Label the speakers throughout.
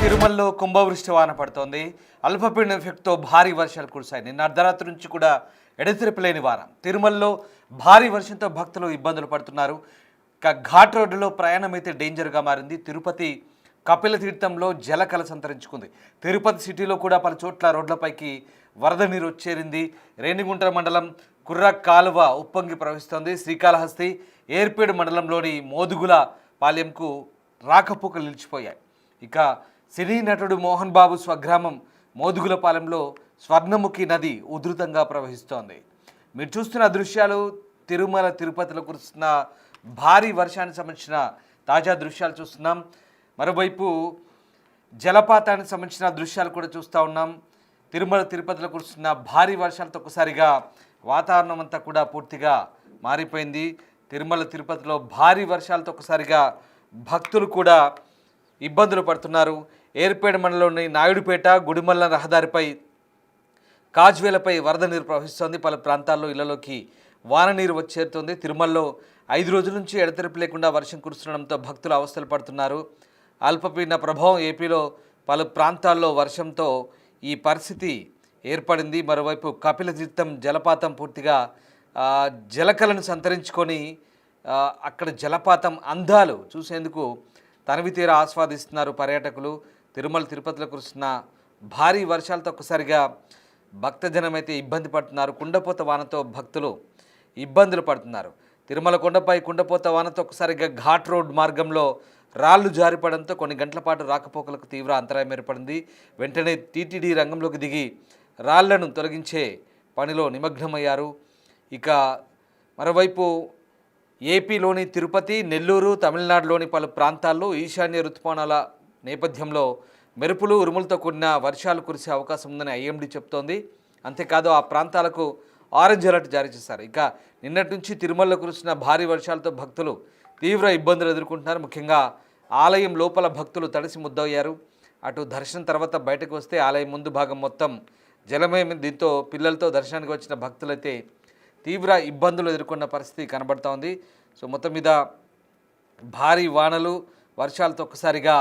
Speaker 1: తిరుమలలో కుంభవృష్టి వాన పడుతోంది. అల్పపీడనం ఎఫెక్ట్తో భారీ వర్షాలు కురిశాయి. నిన్న అర్ధరాత్రి నుంచి కూడా ఎడతెరిపిలేని వాన. తిరుమలలో భారీ వర్షంతో భక్తులు ఇబ్బందులు పడుతున్నారు. ఇక ఘాట్ రోడ్డులో ప్రయాణం అయితే డేంజర్గా మారింది. తిరుపతి కపిల తీర్థంలో జలకల సంతరించుకుంది. తిరుపతి సిటీలో కూడా పలు చోట్ల రోడ్లపైకి వరద నీరు వచ్చేరింది. రేణిగుంట మండలం కుర్ర కాలువ ఉప్పొంగి ప్రవహిస్తోంది. శ్రీకాళహస్తి ఏర్పేడు మండలంలోని మోదుగుల పాలెంకు రాకపోకలు నిలిచిపోయాయి. ఇక సినీ నటుడు మోహన్ బాబు స్వగ్రామం మోదుగులపాలెంలో స్వర్ణముఖి నది ఉధృతంగా ప్రవహిస్తోంది. మీరు చూస్తున్న దృశ్యాలు తిరుమల తిరుపతిలో కురుస్తున్న భారీ వర్షానికి సంబంధించిన తాజా దృశ్యాలు చూస్తున్నాం. మరోవైపు జలపాతానికి సంబంధించిన దృశ్యాలు కూడా చూస్తూ ఉన్నాం. తిరుమల తిరుపతిలో కురుస్తున్న భారీ వర్షాలతో ఒకసారిగా వాతావరణం అంతా కూడా పూర్తిగా మారిపోయింది. తిరుమల తిరుపతిలో భారీ వర్షాలతో ఒకసారిగా భక్తులు కూడా ఇబ్బందులు పడుతున్నారు. ఏర్పేడ మండలంలోని నాయుడుపేట గుడిమల్ల రహదారిపై కాజ్వేలపై వరద నీరు ప్రవహిస్తోంది. పలు ప్రాంతాల్లో ఇళ్లలోకి వాన నీరు వచ్చేరుతోంది. తిరుమలలో 5 రోజుల నుంచి ఎడతెరిపి లేకుండా వర్షం కురుస్తుండడంతో భక్తులు అవస్థలు పడుతున్నారు. అల్పపీడన ప్రభావం ఏపీలో పలు ప్రాంతాల్లో వర్షంతో ఈ పరిస్థితి ఏర్పడింది. మరోవైపు కపిల తీర్థం జలపాతం పూర్తిగా జలకలను సంతరించుకొని అక్కడ జలపాతం అందాలు చూసేందుకు తనివి తీర ఆస్వాదిస్తున్నారు పర్యాటకులు. తిరుమల తిరుపతిలో కురుస్తున్న భారీ వర్షాలతో ఒక్కసారిగా భక్తజనం అయితే ఇబ్బంది పడుతున్నారు. కుండపోత వానతో భక్తులు ఇబ్బందులు పడుతున్నారు. తిరుమల కొండపై కుండపోత వానతో ఒకసారిగా ఘాట్ రోడ్ మార్గంలో రాళ్లు జారిపడంతో కొన్ని గంటల పాటు రాకపోకలకు తీవ్ర అంతరాయం ఏర్పడింది. వెంటనే టీటీడీ రంగంలోకి దిగి రాళ్లను తొలగించే పనిలో నిమగ్నమయ్యారు. ఇక మరోవైపు ఏపీలోని తిరుపతి, నెల్లూరు, తమిళనాడులోని పలు ప్రాంతాల్లో ఈశాన్య రుతుపవనాల నేపథ్యంలో మెరుపులు, ఉరుములతో కూడిన వర్షాలు కురిసే అవకాశం ఉందని ఐఎండీ చెప్తోంది. అంతేకాదు ఆ ప్రాంతాలకు ఆరెంజ్ అలర్ట్ జారీ చేశారు. ఇక నిన్నటి నుంచి తిరుమలలో కురిసిన భారీ వర్షాలతో భక్తులు తీవ్ర ఇబ్బందులు ఎదుర్కొంటున్నారు. ముఖ్యంగా ఆలయం లోపల భక్తులు తడిసి ముద్దయ్యారు. అటు దర్శనం తర్వాత బయటకు వస్తే ఆలయం ముందు భాగం మొత్తం జలమయం. దీంతో పిల్లలతో దర్శనానికి వచ్చిన భక్తులైతే తీవ్ర ఇబ్బందులు ఎదుర్కొన్న పరిస్థితి కనబడుతోంది. సో మొత్తం మీద భారీ వానలు వర్షాలతో ఒక్కసారిగా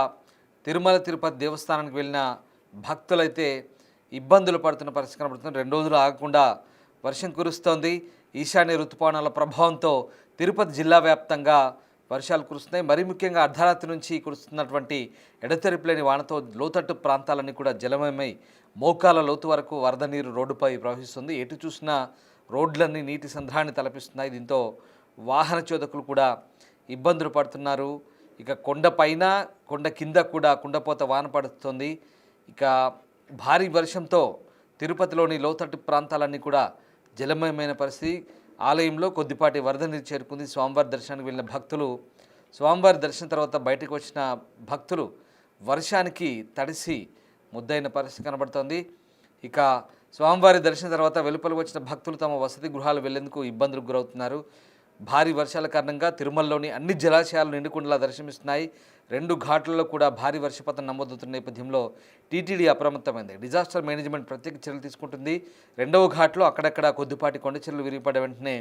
Speaker 1: తిరుమల తిరుపతి దేవస్థానానికి వెళ్ళిన భక్తులైతే ఇబ్బందులు పడుతున్న పరిస్థితి కనబడుతుంది. 2 రోజులు ఆగకుండా వర్షం కురుస్తోంది. ఈశాన్య ఋతుపవనాల ప్రభావంతో తిరుపతి జిల్లా వ్యాప్తంగా వర్షాలు కురుస్తున్నాయి. మరీ ముఖ్యంగా అర్ధరాత్రి నుంచి కురుస్తున్నటువంటి ఎడతెరిపిలేని వానతో లోతట్టు ప్రాంతాలన్నీ కూడా జలమయమై మోకాల లోతు వరకు వరద నీరు రోడ్డుపై ప్రవహిస్తుంది. ఎటు చూసినా రోడ్లన్నీ నీటి సంద్రాన్ని తలపిస్తున్నాయి. దీంతో వాహన చోదకులు కూడా ఇబ్బందులు పడుతున్నారు. ఇక కొండపైన కొండ కింద కూడా కుండపోత వాన పడుతుంది. ఇక భారీ వర్షంతో తిరుపతిలోని లోతట్టు ప్రాంతాలన్నీ కూడా జలమయమైన పరిస్థితి. ఆలయంలో కొద్దిపాటి వరద నీరు చేరుకుంది. స్వామివారి దర్శనానికి వెళ్ళిన భక్తులు స్వామివారి దర్శనం తర్వాత బయటకు వచ్చిన భక్తులు వర్షానికి తడిసి ముద్దైన పరిస్థితి కనబడుతోంది. ఇక స్వామివారి దర్శనం తర్వాత వెలుపలకు వచ్చిన భక్తులు తమ వసతి గృహాలు వెళ్లేందుకు ఇబ్బందులకు గురవుతున్నారు. భారీ వర్షాల కారణంగా తిరుమలలోని అన్ని జలాశయాలు నిండుకుండలా దర్శనమిస్తున్నాయి. 2 ఘాట్లలో కూడా భారీ వర్షపాతం నమోదవుతున్న నేపథ్యంలో టీటీడీ అప్రమత్తమైంది. డిజాస్టర్ మేనేజ్మెంట్ ప్రత్యేక చర్యలు తీసుకుంటుంది. 2వ ఘాట్లో అక్కడక్కడ కొద్దిపాటి కొండ చర్యలు విరిగిపడే వెంటనే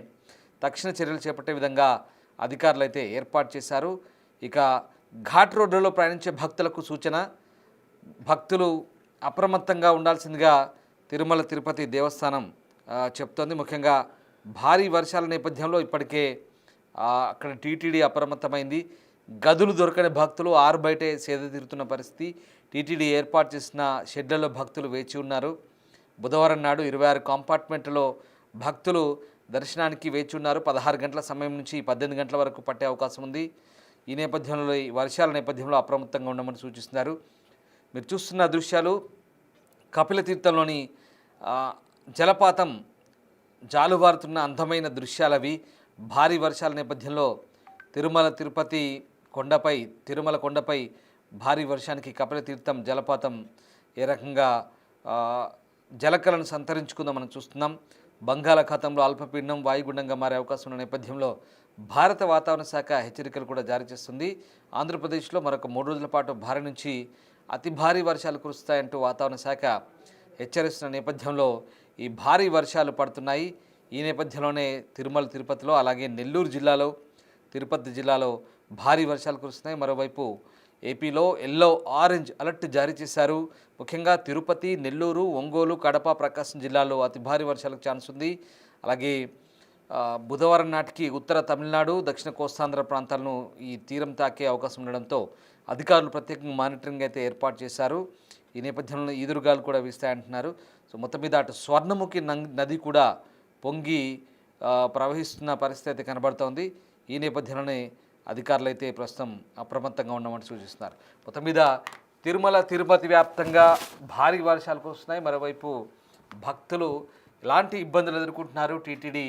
Speaker 1: తక్షణ చర్యలు చేపట్టే విధంగా అధికారులు అయితే ఏర్పాటు చేశారు. ఇక ఘాట్ రోడ్లలో ప్రయాణించే భక్తులకు సూచన, భక్తులు అప్రమత్తంగా ఉండాల్సిందిగా తిరుమల తిరుపతి దేవస్థానం చెప్తోంది. ముఖ్యంగా భారీ వర్షాల నేపథ్యంలో ఇప్పటికే అక్కడ టీటీడీ అప్రమత్తమైంది. గదులు దొరకని భక్తులు బయటే సేద తీరుతున్న పరిస్థితి. టీటీడీ ఏర్పాటు చేసిన షెడ్లలో భక్తులు వేచి ఉన్నారు. బుధవారం నాడు 26 కంపార్ట్మెంట్లో భక్తులు దర్శనానికి వేచి ఉన్నారు. 16 గంటల సమయం నుంచి 18 గంటల వరకు పట్టే అవకాశం ఉంది. ఈ నేపథ్యంలో ఈ వర్షాల నేపథ్యంలో అప్రమత్తంగా ఉండమని సూచిస్తున్నారు. మీరు చూస్తున్న దృశ్యాలు కపిల తీర్థంలోని జలపాతం జాలువారుతున్న అందమైన దృశ్యాలవి. భారీ వర్షాల నేపథ్యంలో తిరుమల కొండపై భారీ వర్షానికి కపిల తీర్థం జలపాతం ఏ రకంగా జలకలను సంతరించుకుందో మనం చూస్తున్నాం. బంగాళాఖాతంలో అల్పపీడనం వాయుగుండంగా మారే అవకాశం ఉన్న నేపథ్యంలో భారత వాతావరణ శాఖ హెచ్చరికలు కూడా జారీ చేస్తుంది. ఆంధ్రప్రదేశ్లో మరొక 3 రోజుల పాటు భారీ నుంచి అతి భారీ వర్షాలు కురుస్తాయంటూ వాతావరణ శాఖ హెచ్చరిస్తున్న నేపథ్యంలో ఈ భారీ వర్షాలు పడుతున్నాయి. ఈ నేపథ్యంలోనే తిరుమల తిరుపతిలో అలాగే నెల్లూరు జిల్లాలో తిరుపతి జిల్లాలో భారీ వర్షాలు కురుస్తున్నాయి. మరోవైపు ఏపీలో ఎల్లో ఆరెంజ్ అలర్ట్ జారీ చేశారు. ముఖ్యంగా తిరుపతి, నెల్లూరు, ఒంగోలు, కడప, ప్రకాశం జిల్లాలో అతి భారీ వర్షాలకు ఛాన్స్ ఉంది. అలాగే బుధవారం నాటికి ఉత్తర తమిళనాడు, దక్షిణ కోస్తాంధ్ర ప్రాంతాలను ఈ తీరం తాకే అవకాశం ఉండడంతో అధికారులు ప్రత్యేకంగా మానిటరింగ్ అయితే ఏర్పాటు చేశారు. ఈ నేపథ్యంలో ఈదురుగాలు కూడా వీస్తాయంటున్నారు. సో మొత్తం మీద అటు స్వర్ణముఖి నది కూడా పొంగి ప్రవహిస్తున్న పరిస్థితి అయితే కనబడుతోంది. ఈ నేపథ్యంలోనే అధికారులు అయితే ప్రస్తుతం అప్రమత్తంగా ఉండమని సూచిస్తున్నారు. మొత్తం మీద తిరుమల, తిరుపతి వ్యాప్తంగా భారీ వర్షాలు కురుస్తున్నాయి. మరోవైపు భక్తులు ఎలాంటి ఇబ్బందులు ఎదుర్కొంటున్నారు, టీటీడీ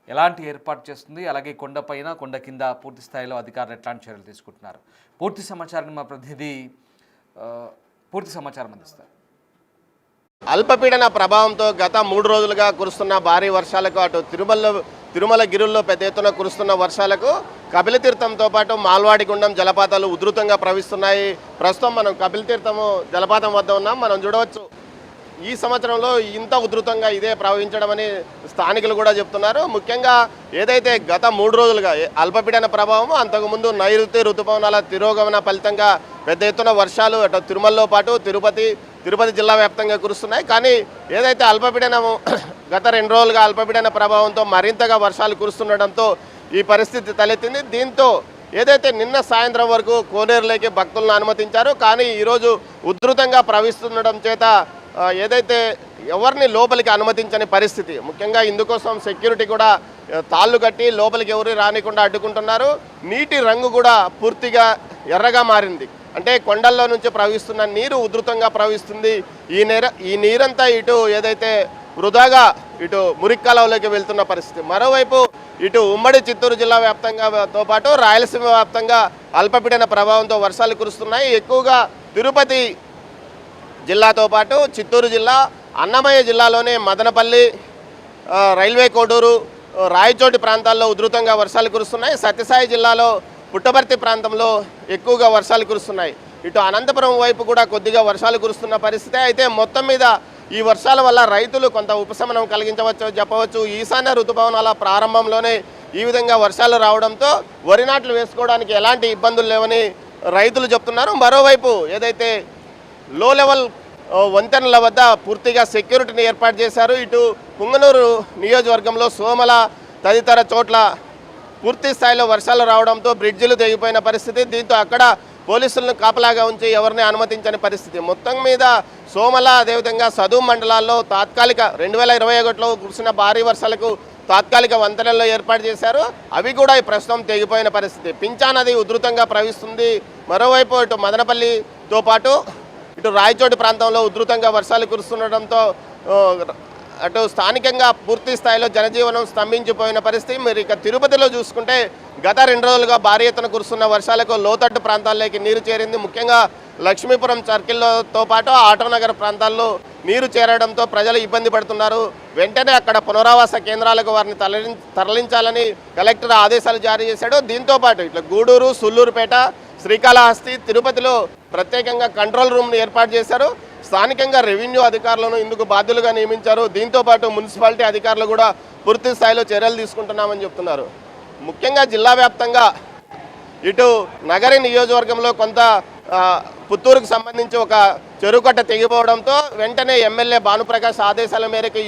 Speaker 1: ఎలాంటి ఏర్పాటు చేస్తుంది, అలాగే కొండపైన కొండ కింద పూర్తి స్థాయిలో అధికారులు ఎట్లాంటి చర్యలు తీసుకుంటున్నారు, పూర్తి సమాచారాన్ని మా ప్రతినిధి పూర్తి సమాచారం అందిస్తారు.
Speaker 2: అల్పపీడన ప్రభావంతో గత 3 రోజులుగా కురుస్తున్న భారీ వర్షాలకు అటు తిరుమల గిరుల్లో పెద్ద ఎత్తున కురుస్తున్న వర్షాలకు కపిలతీర్థంతో పాటు మాల్వాడిగుండం జలపాతాలు ఉధృతంగా ప్రవహిస్తున్నాయి. ప్రస్తుతం మనం కపిలతీర్థము జలపాతం వద్ద ఉన్నాం. మనం చూడవచ్చు ఈ సంవత్సరంలో ఇంత ఉధృతంగా ఇదే ప్రవహించడమని స్థానికులు కూడా చెప్తున్నారు. ముఖ్యంగా ఏదైతే గత 3 రోజులుగా అల్పపీడన ప్రభావం, అంతకుముందు నైరుతి ఋతుపవనాల తిరోగమన ఫలితంగా పెద్ద ఎత్తున వర్షాలు అటు తిరుమలలో పాటు తిరుపతి జిల్లా వ్యాప్తంగా కురుస్తున్నాయి. కానీ ఏదైతే అల్పపీడనము గత 2 రోజులుగా అల్పపీడన ప్రభావంతో మరింతగా వర్షాలు కురుస్తుండటంతో ఈ పరిస్థితి తలెత్తింది. దీంతో ఏదైతే నిన్న సాయంత్రం వరకు కోనేరులోకి భక్తులను అనుమతించారు, కానీ ఈరోజు ఉధృతంగా ప్రవహిస్తుండడం చేత ఏదైతే ఎవరిని లోపలికి అనుమతించని పరిస్థితి. ముఖ్యంగా ఇందుకోసం సెక్యూరిటీ కూడా తాళ్ళు కట్టి లోపలికి ఎవరు రానికుండా అడ్డుకుంటున్నారు. నీటి రంగు కూడా పూర్తిగా ఎర్రగా మారింది. అంటే కొండల్లో నుంచి ప్రవహిస్తున్న నీరు ఉధృతంగా ప్రవహిస్తుంది. ఈ నీరంతా ఇటు ఏదైతే వృధాగా ఇటు మురిక్కాలలోకి వెళ్తున్న పరిస్థితి. మరోవైపు ఇటు ఉమ్మడి చిత్తూరు జిల్లా వ్యాప్తంగాతో పాటు రాయలసీమ వ్యాప్తంగా అల్పపీడన ప్రభావంతో వర్షాలు కురుస్తున్నాయి. ఎక్కువగా తిరుపతి జిల్లాతో పాటు చిత్తూరు జిల్లా, అన్నమయ్య జిల్లాలోనే మదనపల్లి, రైల్వే కోడూరు, రాయచోటి ప్రాంతాల్లో ఉధృతంగా వర్షాలు కురుస్తున్నాయి. సత్యసాయి జిల్లాలో పుట్టపర్తి ప్రాంతంలో ఎక్కువగా వర్షాలు కురుస్తున్నాయి. ఇటు అనంతపురం వైపు కూడా కొద్దిగా వర్షాలు కురుస్తున్న పరిస్థితి. అయితే మొత్తం మీద ఈ వర్షాల వల్ల రైతులు కొంత ఉపశమనం కలిగించవచ్చు చెప్పవచ్చు. ఈశాన్య ఋతుపవనాల ప్రారంభంలోనే ఈ విధంగా వర్షాలు రావడంతో వరి నాట్లు వేసుకోవడానికి ఎలాంటి ఇబ్బందులు లేవని రైతులు చెప్తున్నారు. మరోవైపు ఏదైతే లో లెవెల్ వంతెనల వద్ద పూర్తిగా సెక్యూరిటీని ఏర్పాటు చేశారు. ఇటు పుంగనూరు నియోజకవర్గంలో సోమల తదితర చోట్ల పూర్తి స్థాయిలో వర్షాలు రావడంతో బ్రిడ్జిలు తెగిపోయిన పరిస్థితి. దీంతో అక్కడ పోలీసులను కాపలాగా ఉంచి ఎవరిని అనుమతించని పరిస్థితి. మొత్తం మీద సోమల, అదేవిధంగా సదువు మండలాల్లో తాత్కాలిక 2021లో కురిసిన భారీ వర్షాలకు తాత్కాలిక వంతెనల్లో ఏర్పాటు చేశారు. అవి కూడా ఈ ప్రస్తుతం తెగిపోయిన పరిస్థితి. పించా నది ఉధృతంగా ప్రవహిస్తుంది. మరోవైపు ఇటు మదనపల్లితో పాటు ఇటు రాయచోటి ప్రాంతంలో ఉధృతంగా వర్షాలు కురుస్తుండటంతో అటు స్థానికంగా పూర్తి స్థాయిలో జనజీవనం స్తంభించిపోయిన పరిస్థితి. మరి ఇక తిరుపతిలో చూసుకుంటే గత 2 రోజులుగా భారీ ఎత్తున కురుస్తున్న వర్షాలకు లోతట్టు ప్రాంతాల్లోకి నీరు చేరింది. ముఖ్యంగా లక్ష్మీపురం సర్కిల్తో పాటు ఆటోనగర్ ప్రాంతాల్లో నీరు చేరడంతో ప్రజలు ఇబ్బంది పడుతున్నారు. వెంటనే అక్కడ పునరావాస కేంద్రాలకు వారిని తరలించాలని కలెక్టర్ ఆదేశాలు జారీ చేశాడు. దీంతోపాటు ఇట్లా గూడూరు, సుల్లూరుపేట, శ్రీకాళహస్తి, తిరుపతిలో ప్రత్యేకంగా కంట్రోల్ రూమ్ను ఏర్పాటు చేశారు. స్థానికంగా రెవెన్యూ అధికారులను ఇందుకు బాధ్యులుగా నియమించారు. దీంతోపాటు మున్సిపాలిటీ అధికారులు కూడా పూర్తి స్థాయిలో చర్యలు తీసుకుంటున్నామని చెప్తున్నారు. ముఖ్యంగా జిల్లా వ్యాప్తంగా ఇటు నగరి నియోజకవర్గంలో కొంత పుత్తూరుకు సంబంధించి ఒక చెరువుకట్ట తెగిపోవడంతో వెంటనే ఎమ్మెల్యే భానుప్రకాష్ ఆదేశాల మేరకు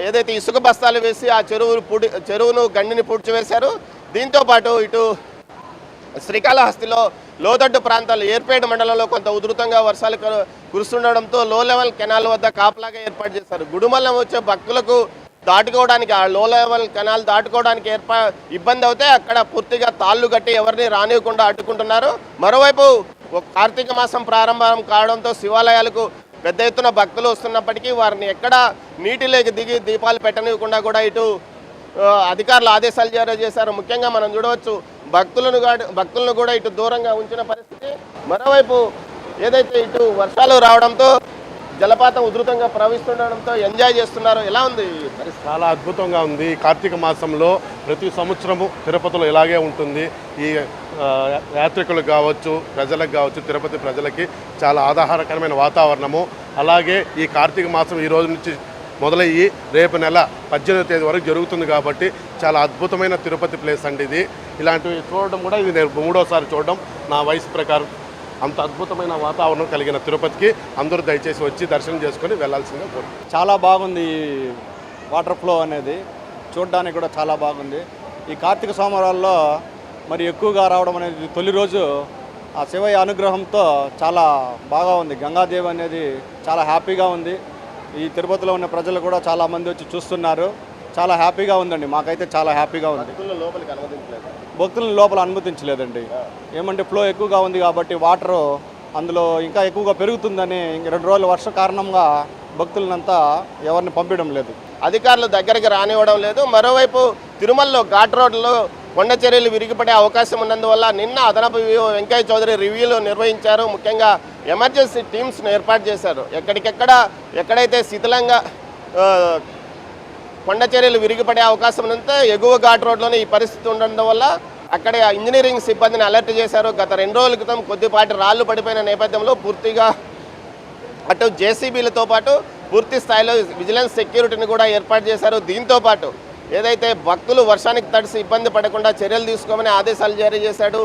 Speaker 2: ఏదైతే ఇసుక బస్తాలు వేసి ఆ చెరువును గండిని పూడ్చివేశారు. దీంతోపాటు ఇటు శ్రీకాళహస్తిలో లోతట్టు ప్రాంతాలు ఏర్పేట మండలంలో కొంత ఉధృతంగా వర్షాలు కురుస్తుండడంతో లో లెవెల్ కెనాల్ వద్ద కాపలాగా ఏర్పాటు చేశారు. గుడుమల్లం వచ్చే భక్తులకు దాటుకోవడానికి, ఆ లో లెవెల్ కెనాల్ దాటుకోవడానికి ఇబ్బంది అవుతే అక్కడ పూర్తిగా తాళ్ళు కట్టి ఎవరిని రానివ్వకుండా అడ్డుకుంటున్నారు. మరోవైపు కార్తీక మాసం ప్రారంభం కావడంతో శివాలయాలకు పెద్ద ఎత్తున భక్తులు వస్తున్నప్పటికీ వారిని ఎక్కడ నీటిలోకి దిగి దీపాలు పెట్టనివ్వకుండా కూడా ఇటు అధికారులు ఆదేశాలు జారీ చేశారు. ముఖ్యంగా మనం చూడవచ్చు భక్తులను కూడా ఇటు దూరంగా ఉంచిన పరిస్థితి. మరోవైపు ఏదైతే ఇటు వర్షాలు రావడంతో జలపాతం ఉధృతంగా ప్రవహిస్తుండడంతో ఎంజాయ్ చేస్తున్నారు. ఎలా ఉంది?
Speaker 3: చాలా అద్భుతంగా ఉంది. కార్తీక మాసంలో ప్రతి సంవత్సరము తిరుపతిలో ఇలాగే ఉంటుంది. ఈ యాత్రికులకు కావచ్చు, ప్రజలకు కావచ్చు, తిరుపతి ప్రజలకి చాలా ఆహ్లాదకరమైన వాతావరణము. అలాగే ఈ కార్తీక మాసం ఈ రోజు నుంచి మొదలయ్యి రేపు నెల 18వ తేదీ వరకు జరుగుతుంది కాబట్టి చాలా అద్భుతమైన తిరుపతి ప్లేస్ అండి ఇది. ఇలాంటివి చూడడం కూడా ఇది నేను 3వ సారి చూడడం. నా వయసు ప్రకారం అంత అద్భుతమైన వాతావరణం కలిగిన తిరుపతికి అందరూ దయచేసి వచ్చి దర్శనం చేసుకొని వెళ్ళాల్సిందిగా కోరుతున్నాను.
Speaker 4: చాలా బాగుంది ఈ వాటర్ ఫ్లో అనేది, చూడడానికి కూడా చాలా బాగుంది. ఈ కార్తీక సోమవారాల్లో మరి ఎక్కువగా రావడం అనేది తొలి రోజు ఆ శివయ్య అనుగ్రహంతో చాలా బాగా ఉంది. గంగాదేవి అనేది చాలా హ్యాపీగా ఉంది. ఈ తిరుపతిలో ఉన్న ప్రజలు కూడా చాలా మంది వచ్చి చూస్తున్నారు. చాలా హ్యాపీగా ఉందండి, మాకైతే చాలా హ్యాపీగా ఉంది. భక్తులను లోపల అనుమతించలేదండి, ఏమంటే ఫ్లో ఎక్కువగా ఉంది కాబట్టి వాటరు అందులో ఇంకా ఎక్కువగా పెరుగుతుందని 2 రోజుల వర్ష కారణంగా భక్తులనంతా ఎవరిని పంపించడం లేదు.
Speaker 2: అధికారులు దగ్గరికి రానివ్వడం లేదు. మరోవైపు తిరుమలలో ఘాట్ రోడ్లో కొండ చర్యలు విరిగిపడే అవకాశం ఉన్నందువల్ల నిన్న అదనపు వెంకయ్య చౌదరి రివ్యూలు నిర్వహించారు. ముఖ్యంగా ఎమర్జెన్సీ టీమ్స్ను ఏర్పాటు చేశారు. ఎక్కడైతే శిథిలంగా కొండ చర్యలు విరిగిపడే అవకాశం ఉన్నంత ఎగువ ఘాట్ రోడ్లోనే ఈ పరిస్థితి ఉండడం వల్ల అక్కడ ఇంజనీరింగ్ సిబ్బందిని అలర్ట్ చేశారు. గత 2 రోజుల క్రితం కొద్దిపాటి రాళ్లు పడిపోయిన నేపథ్యంలో పూర్తిగా అటు జేసీబీలతో పాటు పూర్తి స్థాయిలో విజిలెన్స్ సెక్యూరిటీని కూడా ఏర్పాటు చేశారు. దీంతో పాటు ఏదైతే భక్తులు వర్షానికి తడిసి ఇబ్బంది పడకుండా చర్యలు తీసుకోమని ఆదేశాలు జారీ చేశాడు.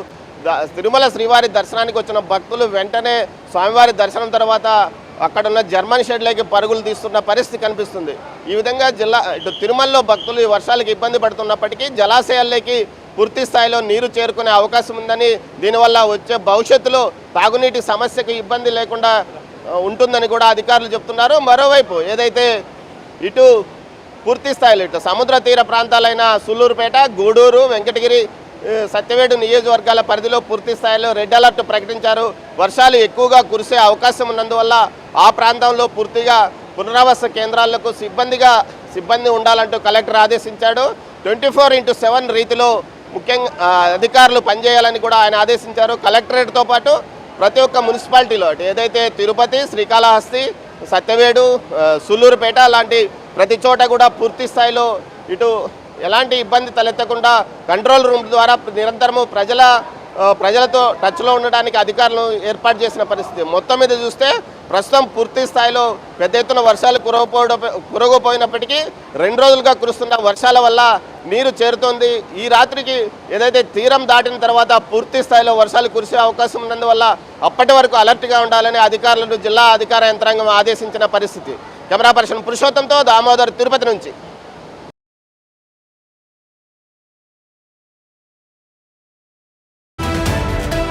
Speaker 2: తిరుమల శ్రీవారి దర్శనానికి వచ్చిన భక్తులు వెంటనే స్వామివారి దర్శనం తర్వాత అక్కడున్న జర్మన్ షెడ్లోకి పరుగులు తీస్తున్న పరిస్థితి కనిపిస్తుంది. ఈ విధంగా ఇటు తిరుమలలో భక్తులు ఈ వర్షాలకు ఇబ్బంది పడుతున్నప్పటికీ జలాశయాల్లోకి పూర్తి స్థాయిలో నీరు చేరుకునే అవకాశం ఉందని, దీనివల్ల వచ్చే భవిష్యత్తులో తాగునీటి సమస్యకు ఇబ్బంది లేకుండా ఉంటుందని కూడా అధికారులు చెప్తున్నారు. మరోవైపు ఏదైతే ఇటు పూర్తి స్థాయిలో ఇటు సముద్ర తీర ప్రాంతాలైన సూళ్ళూరుపేట, గూడూరు, వెంకటగిరి, సత్యవేడు నియోజకవర్గాల పరిధిలో పూర్తి స్థాయిలో రెడ్ అలర్ట్ ప్రకటించారు. వర్షాలు ఎక్కువగా కురిసే అవకాశం ఉన్నందువల్ల ఆ ప్రాంతంలో పూర్తిగా పునరావాస కేంద్రాలకు సిబ్బంది ఉండాలంటూ కలెక్టర్ ఆదేశించాడు. 24/7 రీతిలో ముఖ్యంగా అధికారులు పనిచేయాలని కూడా ఆయన ఆదేశించారు. కలెక్టరేట్తో పాటు ప్రతి ఒక్క మున్సిపాలిటీలో ఏదైతే తిరుపతి, శ్రీకాళహస్తి, సత్యవేడు, సూళ్ళూరుపేట లాంటి ప్రతి చోట కూడా పూర్తి స్థాయిలో ఇటు ఎలాంటి ఇబ్బంది తలెత్తకుండా కంట్రోల్ రూమ్ ద్వారా నిరంతరము ప్రజలతో టచ్లో ఉండడానికి అధికారులు ఏర్పాటు చేసిన పరిస్థితి. మొత్తం మీద చూస్తే ప్రస్తుతం పూర్తి స్థాయిలో పెద్ద ఎత్తున వర్షాలు కురవపోయినప్పటికీ 2 రోజులుగా కురుస్తున్న వర్షాల వల్ల నీరు చేరుతోంది. ఈ రాత్రికి ఏదైతే తీరం దాటిన తర్వాత పూర్తి స్థాయిలో వర్షాలు కురిసే అవకాశం ఉన్నందువల్ల అప్పటి వరకు అలర్ట్గా ఉండాలని అధికారులను జిల్లా అధికార యంత్రాంగం ఆదేశించిన పరిస్థితి. కెమెరా పర్సన్ పురుషోత్తంతో దామోదర్, తిరుపతి నుంచి.